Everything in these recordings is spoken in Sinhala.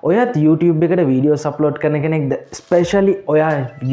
ඔයත් YouTube එකට වීඩියෝස් අප්ලෝඩ් කරන කෙනෙක්ද? ස්පෙෂලි ඔයා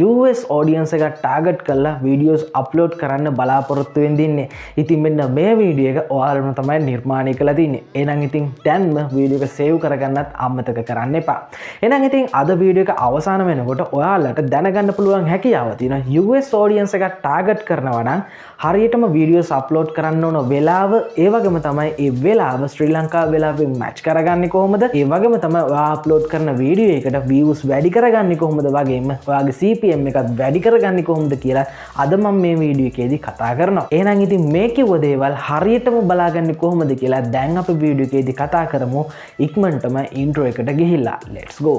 US audience එක ටාගට් කරලා වීඩියෝස් අප්ලෝඩ් කරන්න බලාපොරොත්තු වෙන්නේ. ඉතින් මෙන්න මේ වීඩියෝ එක ඔයාලම තමයි නිර්මාණය කරලා තින්නේ. එහෙනම් ඉතින් දැන්ම වීඩියෝ එක සේව් කරගන්නත් අමතක කරන්න එපා. එහෙනම් ඉතින් අද වීඩියෝ එක අවසන් වෙනකොට ඔයාලට දැනගන්න පුළුවන් හැකියාව තියෙනවා US audience එක ටාගට් කරනවා නම් හරියටම වීඩියෝස් අප්ලෝඩ් කරන්න ඕන වෙලාව ඒ වගේම තමයි ඒ වෙලාව ශ්‍රී ලංකාව වෙලාවෙන් මැච් කරගන්නේ කොහොමද? ඒ වගේම තමයි ඔයා අප්ලෝඩ් කරන වීඩියෝ එකට views වැඩි කරගන්නේ කොහොමද වගේම ඔයාගේ CPM එකත් වැඩි කරගන්නේ කොහොමද කියලා අද මම මේ වීඩියෝ එකේදී කතා කරනවා. එහෙනම් ඉතින් මේ කිව්ව දේවල් හරියටම බලාගන්නේ කොහොමද කියලා දැන් අපි වීඩියෝ එකේදී කතා කරමු. ඉක්මනටම ඉන්ට්‍රෝ එකට ගිහිල්ලා let's go.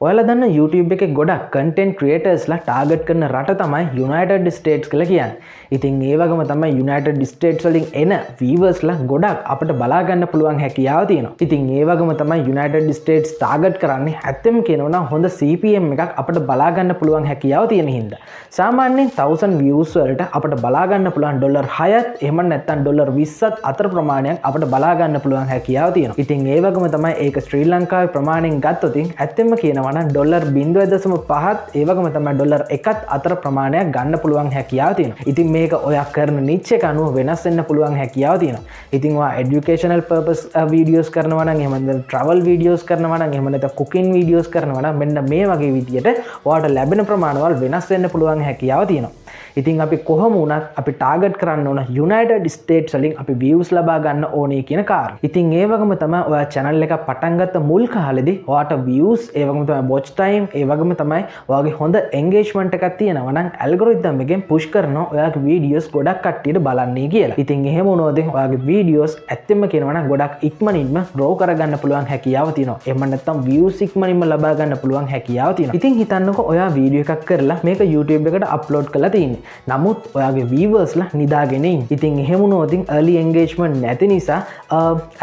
ඔයාලා දන්න YouTube එකේ ගොඩක් content creatorsලා ටාගට් කරන රට තමයි United States කියලා කියන්නේ. ඉතින් ඒ වගේම තමයි United States වලින් එන viewers ලා ගොඩක් අපිට බලා ගන්න පුළුවන් හැකියාව තියෙනවා. ඉතින් ඒ වගේම තමයි United States ටාගට් කරන්නේ ඇත්තම කියනවා නම් හොඳ CPM එකක් අපිට බලා ගන්න පුළුවන් හැකියාව තියෙන හින්දා. සාමාන්‍යයෙන් 1000 views වලට අපිට බලා ගන්න පුළුවන් $6ත් එහෙම නැත්නම් $20ත් අතර ප්‍රමාණයක් අපිට බලා ගන්න පුළුවන් හැකියාව තියෙනවා. ඉතින් ඒ වගේම තමයි ඒක ශ්‍රී ලංකාවේ ප්‍රමාණයෙන් ගත්තොත් ඇත්තම කියනවා $0.5ත් ඒ වගේම තමයි $1ත් අතර ප්‍රමාණයක් ගන්න පුළුවන් හැකියාව තියෙනවා. ඉතින් මේක ඔයා කරන niche එක අනුව වෙනස් වෙන්න පුළුවන් හැකියාව තියෙනවා. ඉතින් ඔයා educational purpose videos කරනවා නම් එහෙම නැත්නම් travel videos කරනවා නම් එහෙම නැත්නම් cooking videos කරනවා නම් මෙන්න මේ වගේ විදියට ඔයාට ලැබෙන ප්‍රමාණවල වෙනස් වෙන්න පුළුවන් හැකියාව තියෙනවා. ඉතින් අපි කොහොම වුණත් අපි ටාගට් කරන්න ඕන United States වලින් අපි views ලබා ගන්න ඕනේ කියන කාරණා. ඉතින් ඒ වගේම තමයි ඔයා channel එක පටන් ගත්ත මුල් කාලෙදී ඔයාට views ඒ වගේම තමයි watch time ඒ වගේම තමයි ඔයාගේ හොඳ engagement එකක් තියෙනවා නම් algorithm එකෙන් push කරනවා ඔයාගේ videos ගොඩක් කට්ටියට බලන්නේ කියලා. ඉතින් එහෙම වුණොත් ඔයාගේ videos ඇත්තෙන්ම කියනවා නම් ගොඩක් ඉක්මනින්ම grow කරගන්න පුළුවන් හැකියාව තියෙනවා. එහෙම නැත්නම් views ඉක්මනින්ම ලබා ගන්න පුළුවන් හැකියාව තියෙනවා. ඉතින් හිතන්නකෝ ඔයා වීඩියෝ එකක් කරලා මේක YouTube එකට upload කරලා තියෙන්නේ. නමුත් ඔයාගේ viewers ලා නිදාගෙන ඉන්නේ. ඉතින් එහෙම වුණොත් early engagement නැති නිසා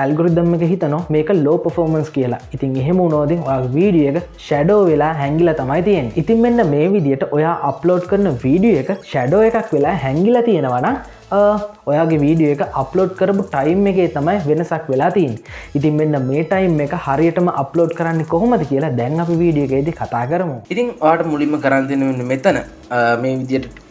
algorithm එක හිතනවා මේක low performance කියලා. ඉතින් එහෙම වුණොත් ඔයාගේ වීඩියෝ එක shadow වෙලා හැංගිලා තමයි තියෙන්නේ. ඉතින් මෙන්න මේ විදියට ඔයා අප්ලෝඩ් කරන වීඩියෝ එක shadow එකක් වෙලා හැංගිලා තියෙනවා නම් ඔයාගේ වීඩියෝ එක අප්ලෝඩ් කරපු ටයිම් එකේ තමයි වෙනසක් වෙලා තියෙන්නේ. ඉතින් මෙන්න මේ ටයිම් එක හරියටම අප්ලෝඩ් කරන්නේ කොහොමද කියලා දැන් අපි වීඩියෝ එකේදී කතා කරමු. ඉතින් ඔයාලට මුලින්ම කරන් දෙන්න වෙන්නේ මෙතන මේ විදියට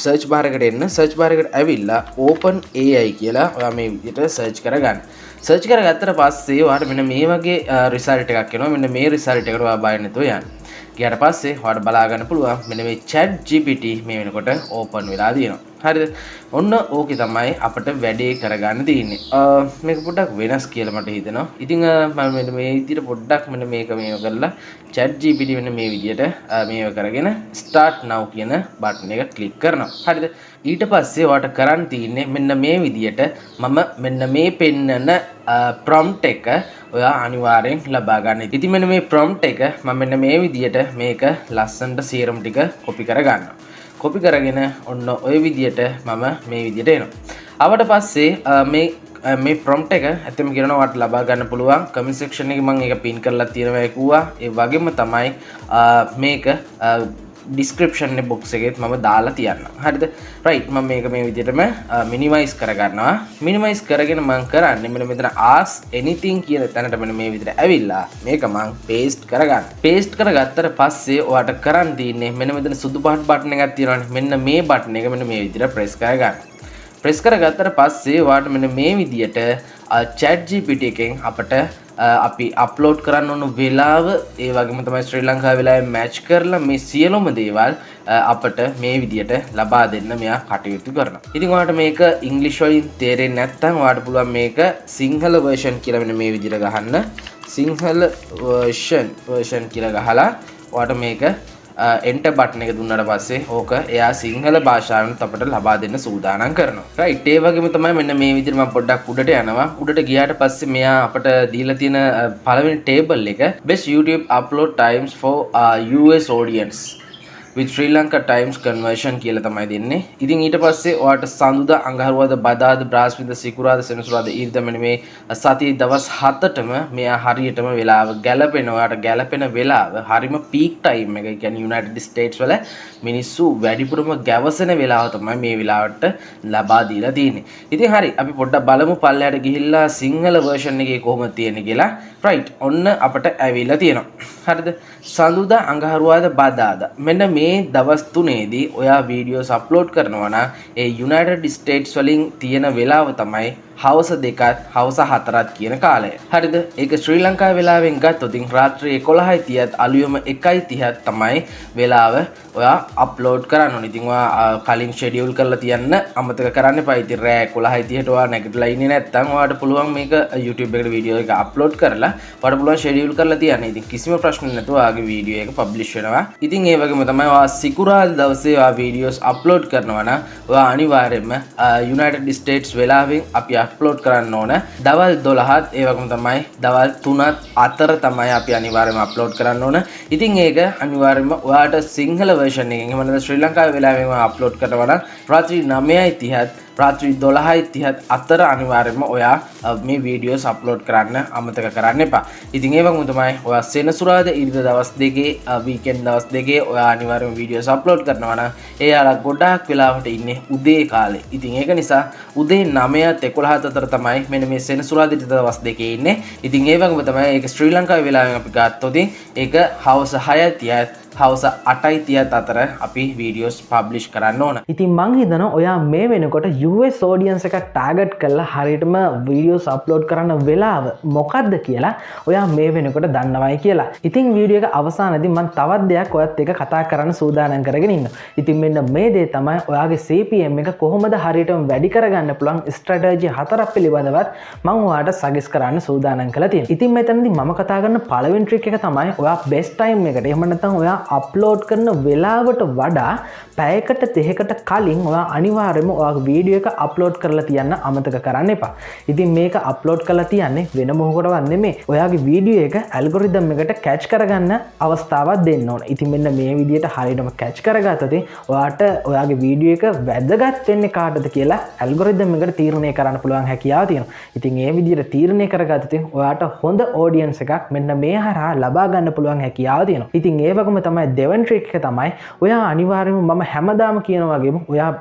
සර්ච් බාර් එකට එන්න. සර්ච් බාර් එකට ඇවිල්ලා open AI කියලා ඔයා මේ විදියට සර්ච් කරගන්න. සර්ච් කරගත්තට පස්සේ ඔයාලට මෙන්න මේ වගේ රිසල්ට් එකක් එනවා. මෙන්න මේ රිසල්ට් එකට ඔයා බය නැතුව යන්න. ගියාට පස්සේ ඔයාලට බලා ගන්න පුළුවන් මෙන්න මේ chat GPT මේ වෙනකොට open වෙලා තියෙනවා. හරිද? ඔන්න ඕකේ තමයි අපිට වැඩේ කරගන්න තියෙන්නේ. මේක පොඩ්ඩක් වෙනස් කියලා මට හිතෙනවා. ඉතින් මම මෙන්න මේ විදිහට පොඩ්ඩක් මෙන්න මේක මේව කරලා chat GPT මෙන්න මේ විදිහට මේව කරගෙන start now කියන බටන් එක ක්ලික් කරනවා. හරිද? ඊට පස්සේ ඔයාලට කරන් තියෙන්නේ මෙන්න මේ විදිහට මම මෙන්න මේ පෙන්නන prompt එක ඔයා අනිවාර්යෙන් ලබා ගන්න. ඉතින් මෙන්න මේ prompt එක මම මෙන්න මේ විදිහට මේක ලස්සනට serum ටික copy කරගන්නවා. copy කරගෙන ඔන්න ඔය විදිහට මම මේ විදිහට එනවා. ආවට පස්සේ මේ prompt එක ඇත්තම කියනවා ඔයාලට ලබා ගන්න පුළුවන් comment section එකේ මම ඒක pin කරලා තියෙනවා කිව්වා. ඒ වගේම තමයි මේක description box එකේත් මම දාලා තියන්නම්. හරිද? right මම මේක මේ විදිහටම minimize කරගන්නවා. minimize කරගෙන මම කරන්නේ මෙන්න මෙතන ask anything කියන තැනට මෙන්න මේ විදිහට ඇවිල්ලා මේක මම paste කරගන්න. paste කරගත්තට පස්සේ ඔයාලට කරන් තියෙන්නේ මෙන්න මෙතන සුදු පාට බටන් එකක් තියෙනවානේ. මෙන්න මේ බටන් එක මෙන්න මේ විදිහට press කරගන්න. press කරගත්තට පස්සේ ඔයාලට මෙන්න මේ විදිහට chat GPT එකෙන් අපට අපි අප්ලෝඩ් කරන්න ඕන වෙලාව ඒ වගේම තමයි ශ්‍රී ලංකාවේ වෙලාවෙන් මැච් කරලා මේ සියලුම දේවල් අපට මේ විදියට ලබා දෙන්න මෙයා කටයුතු කරනවා. ඉතින් ඔයාලට මේක ඉංග්‍රීසි වලින් තේරෙන්නේ නැත්නම් ඔයාලට පුළුවන් මේක සිංහල version කියලා මෙන්න මේ විදියට ගහන්න. සිංහල version කියලා ගහලා ඔයාලට මේක enter button එක දුන්නාට පස්සේ ඕක එයා සිංහල භාෂාවෙන් අපට ලබා දෙන්න සූදානම් කරනවා. right ඒ වගේම තමයි මෙන්න මේ විදිහට මම පොඩ්ඩක් උඩට යනවා. උඩට ගියාට පස්සේ මෙයා අපට දීලා තියෙන පළවෙනි table එක best YouTube upload times for US audience with Sri Lanka Times conversion කියලා තමයි දෙන්නේ. ඉතින් ඊට පස්සේ ඔයාලට සඳුදා අඟහරුවාදා බදාදා බ්‍රහස්පතින්දා සිකුරාදා සෙනසුරාදා ඊරිදා මෙන්න මේ සතියේ දවස් 7ටම මෙයා හරියටම වෙලාව ගැලපෙන ඔයාලට ගැලපෙන වෙලාව හරිම පීක් ටයිම් එක. ඒ කියන්නේ යුනයිටඩ් ස්ටේට්ස් වල මිනිස්සු වැඩිපුරම ගැවසෙන වෙලාව තමයි මේ වෙලාවට ලබා දීලා තියෙන්නේ. ඉතින් හරි අපි පොඩ්ඩක් බලමු පල්ලයට ගිහිල්ලා සිංහල version එකේ කොහොමද තියෙන්නේ කියලා. right ඔන්න අපට ඇවිල්ලා තියෙනවා. හරිද? සඳුදා අඟහරුවාදා බදාදා මෙන්න මේ දවස් තුනේදී ඔයා වීඩියෝස් අප්ලෝඩ් කරනවා නම් ඒ යුනයිටඩ් ස්ටේට්ස් වලින් තියෙන වෙලාව තමයි හවස 2ත් හවස 4ත් කියන කාලය. හරිද? ඒක ශ්‍රී ලංකාවේ වෙලාවෙන් ගත්තොත් රාත්‍රී 11:30ත් අලුයම 1:30ත් තමයි වෙලාව ඔයා අප්ලෝඩ් කරන්න ඕනේ. ඉතින් ඔයා කලින් ෂෙඩියුල් කරලා තියන්න අමතක කරන්න එපා. ඉතින් රෑ 11:30ට ඔයා නැගිටලා ඉන්නේ නැත්නම් ඔයාට පුළුවන් මේක YouTube එකට වීඩියෝ එක අප්ලෝඩ් කරලා ඔයාට පුළුවන් ෂෙඩියුල් කරලා තියන්න. ඉතින් කිසිම ප්‍රශ්නයක් නැතුව ඔයාගේ වීඩියෝ එක පබ්ලිෂ් වෙනවා. ඉතින් ඒ වගේම තමයි ඔයා සිකුරාදා දවසේ ඔයා වීඩියෝස් අප්ලෝඩ් කරනවා නම් ඔයා අනිවාර්යයෙන්ම යුනයිටඩ් ස්ටේට්ස් වෙලාවෙන් අපි අප්ලෝඩ් කරන්න ඕන දවල් 12ත් ඒ වගේම තමයි දවල් 3ත් අතර තමයි අපි අනිවාර්යයෙන්ම අප්ලෝඩ් කරන්න ඕන. ඉතින් ඒක අනිවාර්යයෙන්ම ඔයාට සිංහල version එකෙන් එහෙම නැත්නම් ශ්‍රී ලංකාවේ වෙලාවෙන් අප්ලෝඩ් කරනවා නම් රාත්‍රී 9:30ත් රාත්‍රී 12:30ත් අතර අනිවාර්යයෙන්ම ඔයා මේ වීඩියෝස් අප්ලෝඩ් කරන්න අමතක කරන්න එපා. ඉතින් ඒ වගේම තමයි ඔයා සෙනසුරාදා ඉරිදා දවස් දෙකේ වීකෙන්ඩ් දවස් දෙකේ ඔයා අනිවාර්යයෙන්ම වීඩියෝස් අප්ලෝඩ් කරනවා නම් එයාලා ගොඩාක් වෙලාවට ඉන්නේ උදේ කාලේ. ඉතින් ඒක නිසා උදේ 9ත් 11ත් අතර තමයි මෙන්න මේ සෙනසුරාදා ඉරිදා දවස් දෙකේ ඉන්නේ. ඉතින් ඒ වගේම තමයි ඒක ශ්‍රී ලංකාවේ වෙලාවෙන් අපි ගත්තොත් ඒක හවස 6:30ත් හවස 8:30ත් අතර අපි වීඩියෝස් පබ්ලිෂ් කරන්න ඕන. ඉතින් මං හිතනවා ඔයා මේ වෙනකොට US audience එකක් ටාගට් කරලා හරියටම වීඩියෝස් අප්ලෝඩ් කරන්න වෙලාව මොකක්ද කියලා ඔයා මේ වෙනකොට දන්නවයි කියලා. ඉතින් වීඩියෝ එක අවසානයේදී මම තවත් දෙයක් ඔයත් එක්ක කතා කරන්න සූදානම් කරගෙන ඉන්නවා. ඉතින් මෙන්න මේ දේ තමයි ඔයාගේ CPM එක කොහොමද හරියටම වැඩි කරගන්න පුළුවන් ස්ට්‍රැටජි 4ක් පිළිබඳවත් මම ඔයාට සජෙස්ට් කරන්න සූදානම් කරලා තියෙනවා. ඉතින් මෙතනදී මම කතා කරන පළවෙනි ට්‍රික් එක තමයි ඔයා බෙස්ට් ටයිම් එකට එහෙම නැත්නම් ඔයා අප්ලෝඩ් කරන වෙලාවට වඩා පැයකට දෙකකට කලින් ඔයා අනිවාර්යයෙන්ම ඔයාගේ වීඩියෝ එක අප්ලෝඩ් කරලා තියන්න අමතක කරන්න එපා. ඉතින් මේක අප්ලෝඩ් කරලා තියන්නේ වෙන මොකකටවත් නෙමෙයි. ඔයාගේ වීඩියෝ එක ඇල්ගොරිතම් එකට කැච් කරගන්න අවස්ථාවක් දෙන්න ඕන. ඉතින් මෙන්න මේ විදිහට හරියටම කැච් කරගත්තොත් ඔයාට ඔයාගේ වීඩියෝ එක වැදගත් වෙන්නේ කාටද කියලා ඇල්ගොරිතම් එකට තීරණය කරන්න පුළුවන් හැකියාව තියෙනවා. ඉතින් මේ විදිහට තීරණය කරගත්තොත් ඔයාට හොඳ ඔඩියන්ස් එකක් මෙන්න මේ හරහා ලබා ගන්න පුළුවන් හැකියාව තියෙනවා. ඉතින් ඒ වගේම තමයි දෙවන ට්‍රික් එක තමයි ඔයා අනිවාර්යයෙන්ම මම හැමදාම කියන වගේම ඔයා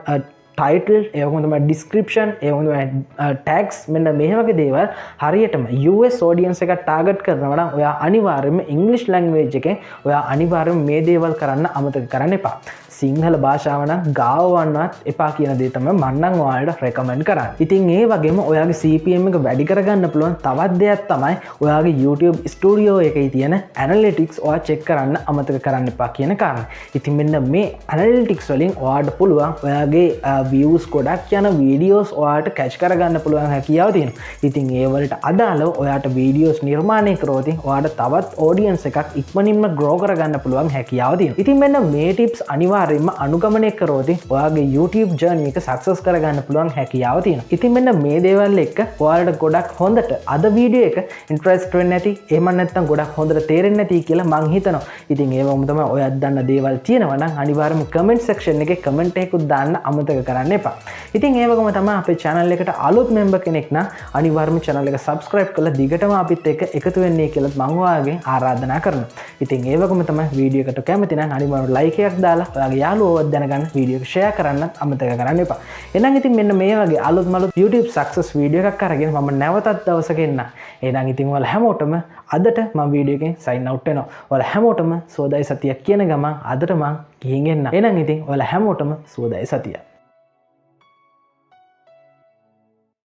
ටයිටල් ඒවගේම තමයි ඩිස්ක්‍රිප්ෂන් ඒවගේම තමයි ටැග්ස් මෙන්න මේ වගේ දේවල් හරියටම US audience එක ටාගට් කරනවා නම් ඔයා අනිවාර්යයෙන්ම ඉංග්‍රීසි ලැන්ග්වේජ් එකෙන් ඔයා අනිවාර්යයෙන්ම මේ දේවල් කරන්න අමතක කරන්න එපා. සිංහල භාෂාව නම් ගාවවන්නවත් එපා කියන දේ තමයි මම නම් ඔයාලට රෙකමන්ඩ් කරන්නේ. ඉතින් ඒ වගේම ඔයාගේ CPM එක වැඩි කරගන්න පුළුවන් තවත් දෙයක් තමයි ඔයාගේ YouTube ස්ටුඩියෝ එකේ තියෙන ඇනලිටික්ස් ඔයා චෙක් කරන්න අමතක කරන්න එපා කියන කාරණා. ඉතින් මෙන්න මේ ඇනලිටික්ස් වලින් ඔයාට පුළුවන් ඔයාගේ views ගොඩක් යන වීඩියෝස් ඔයාට කැච් කරගන්න පුළුවන් හැකියාව තියෙනවා. ඉතින් ඒ වලට අදාළව ඔයාට වීඩියෝස් නිර්මාණය කරොත් ඔයාට තවත් ඔඩියන්ස් එකක් ඉක්මනින්ම grow කරගන්න පුළුවන් හැකියාව තියෙනවා. ඉතින් මෙන්න මේ ටිප්ස් අනිවාර්යයෙන්ම අනුගමනය කරොත් ඔයාගේ YouTube journey එක සක්සස් කරගන්න පුළුවන් හැකියාව තියෙනවා. ඉතින් මෙන්න මේ දේවල් එක්ක ඔයාලට ගොඩක් හොඳට අද වීඩියෝ එක ඉන්ටරෙස්ට් වෙන්නේ නැති එහෙම නැත්නම් ගොඩක් හොඳට තේරෙන්නේ නැති කියලා මං හිතනවා. ඉතින් ඒ වගේම තමයි ඔයත් දන්න දේවල් තියෙනවා නම් අනිවාර්යයෙන්ම comment section එකේ comment එකකුත් දාන්න අමතක කරන්න එපා. ඉතින් ඒ වගේම තමයි අපේ channel එකට අලුත් member කෙනෙක් නම් අනිවාර්යයෙන්ම channel එක subscribe කරලා දිගටම අපිත් එක්ක එකතු වෙන්නයි කියලා මම ඔයාගෙන් ආරාධනා කරනවා. ඉතින් ඒ වගේම තමයි වීඩියෝ එකට කැමති නම් අනිවාර්යයෙන්ම like එකක් දාලා ඔයාගේ යාළුවෝවත් දැනගන්න වීඩියෝ එක share කරන්නත් අමතක කරන්න එපා. එහෙනම් ඉතින් මෙන්න මේ වගේ අලුත් YouTube success වීඩියෝ එකක් අරගෙන මම නැවතත් දවසක එන්න. එහෙනම් ඉතින් ඔයාලා හැමෝටම අදට මම වීඩියෝ එකෙන් sign out වෙනවා. ඔයාලා හැමෝටම සුවදායි සතියක් කියන ගමන් අදට මම ගිහින් එන්න. එහෙනම් ඉතින් ඔයාලා හැමෝටම සුවදායි සතියක්.